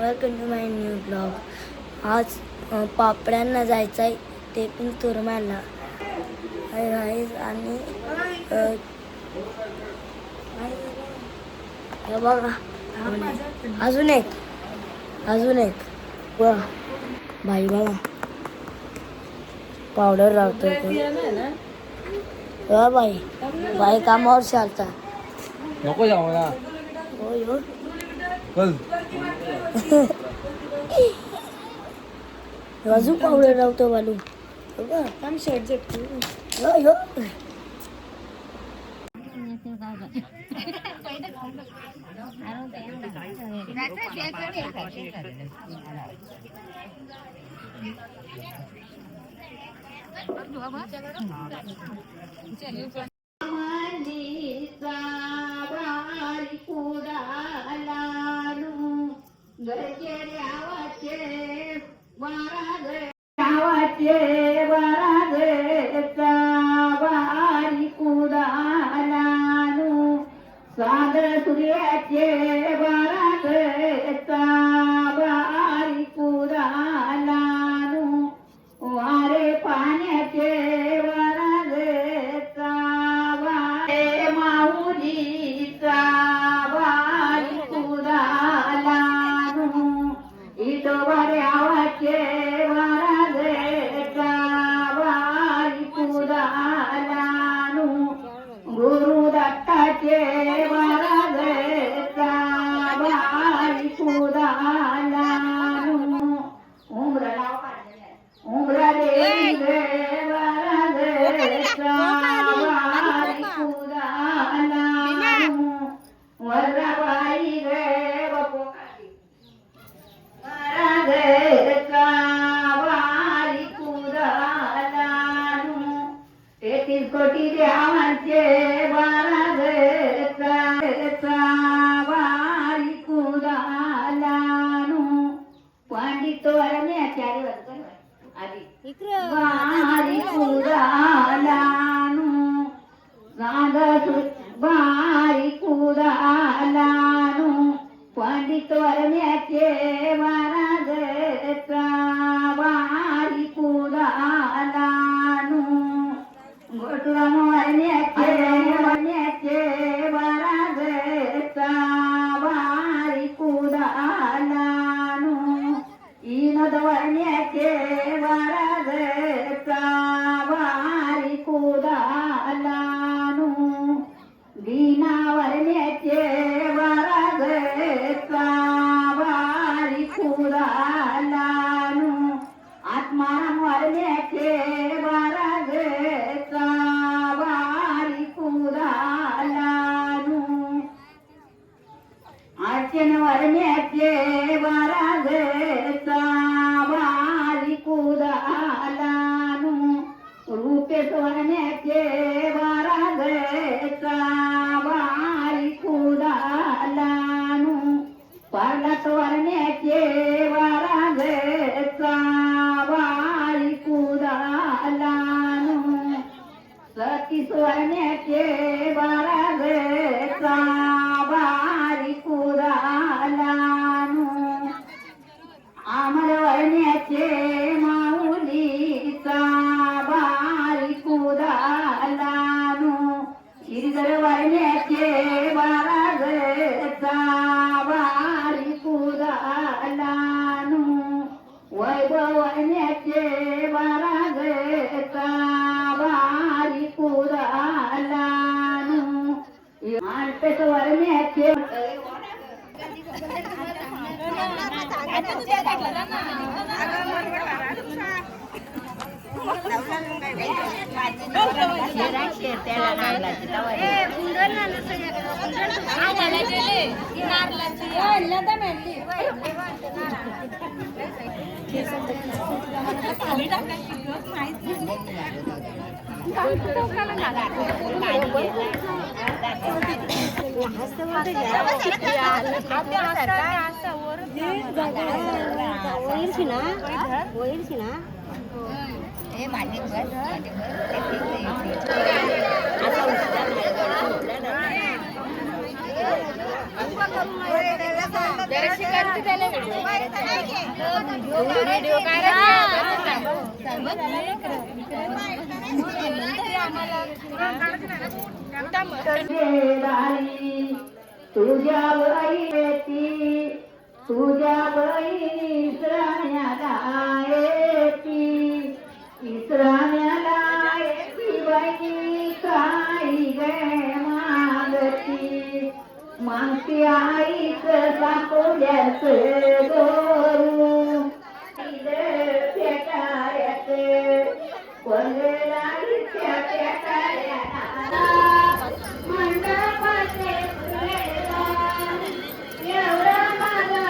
Welcome to my new blog. आज पापड्यांना जायचं आहे, ते पण तुरमाला राईस आणि हे बघा अजून एक वा भाई बघा पावडर लावतोय तो भाई कामावर चालता नको जाऊ ना हो कल अजून पावडर लावतो बालू काम शर्ट झटतो हो सागर सूर्याचे बाराचा बारी कुरालानु वारे पाण्याचे वराचा वारे माऊलीचा बारी कुरालानु इथो वारे आवाचे वराचा बारी कुरालानु गुरु दत्ताचे कोटी देवांचे वारी कुदालानु पंडित वरण्याचार्य आधी वारी कुदालानु सांगत वारी कुदालानु पंडित वरण्याचे महाराजचा वारी कुदालानु गोटुराम वरण्याचे महाराजचा वारी कुदालानु इनद वरण्याचे महाराजचा वारी कुदालानु दीना वरण्याचे महाराजचा वारी कुदालानु आत्माराम वरण्याचे महाराजचा वारी कुदालानु अर्चन वरण्याचे महाराजचा वारी कुदालानु रूपेश वरण्याचे महाराजचा वारी कुदालानु पर्वत वरण्याचे महाराजचा वारी कुदालानु सतीश वरण्याचे महाराजचा वारी कुदालानु अमर वरण्याचे माऊलीचा वारी कुदालानु श्रीधर वरण्याचे महाराजचा वारी कुदालानु वैभव वरण्याचे महाराजचा वारी कुदालानु मालपेट वरण्याचे तुझ्या वैती तुझ्या इसराण्याला येती इसराण्याला येती बाई काही गे मागती मागती आईच साकोल्याच दोरू पेटाऱ्याच कोणत्या पेटाऱ्या मंडपाचे एवढा माझा